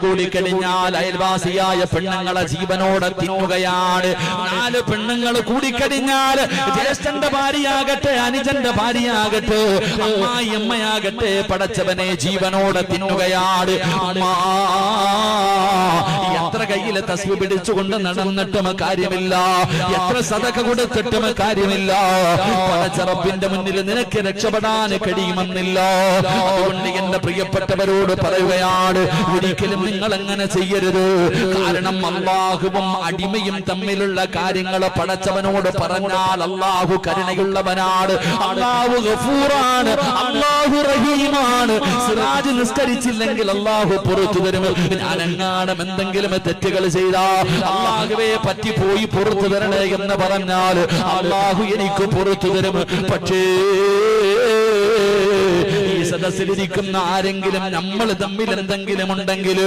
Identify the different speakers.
Speaker 1: കൂടിക്കഴിഞ്ഞാൽ അയൽവാസിയായ പെണ്ണുങ്ങളെ ജീവനോടെ തിന്നുകയാണ്. 4 പെണ്ണുങ്ങൾ കൂടിക്കഴിഞ്ഞാൽ ജ്യേഷ്ഠന്റെ ഭാര്യയാകട്ടെ, അനുജന്റെ ഭാര്യയാകട്ടെ, അമ്മായി അമ്മയാകട്ടെ, പടച്ചവനെ ജീവനോടെ തിന്നുകയാണ്. എത്ര കയ്യിലെ തസ്ബീഹ് പിടിച്ചുകൊണ്ട് നടന്നിട്ടും കാര്യമില്ല, എത്ര സദഖ കൊടുത്തിട്ടും കാര്യമില്ല. പടച്ച റബ്ബിന്റെ മുന്നിൽ നിനക്ക് രക്ഷപ്പെടാൻ കഴിയുമെന്നില്ല. അതുകൊണ്ട് എന്റെ പ്രിയപ്പെട്ടവരോട് പറയുകയാണ്, ഒരിക്കലും നിങ്ങൾ അങ്ങനെ ചെയ്യരുത്. കാരണം അല്ലാഹുവും അടിമയും തമ്മിലുള്ള കാര്യങ്ങൾ പടച്ചവനോട് പറഞ്ഞാൽ അല്ലാഹു കരുണയുള്ളവനാണ്, അല്ലാഹു ഗഫൂറാണ്, അല്ലാഹു റഹീമാണ്. സിറാജ് നിസ്കരിച്ചില്ലെങ്കിൽ അല്ലാഹു പുറത്തു തരും. ഞാനെങ്ങാനും എന്തെങ്കിലും തെറ്റുകൾ ചെയ്താൽ അല്ലാഹുവേ പറ്റിപ്പോയി പുറത്തു തരണേ എന്ന് പറഞ്ഞാൽ അല്ലാഹു എനിക്ക് പുറത്തു തരും. പക്ഷേ ഈ സദസ്സിലിരിക്കുന്ന ആരെങ്കിലും നമ്മൾ തമ്മിൽ എന്തെങ്കിലും ഉണ്ടെങ്കിൽ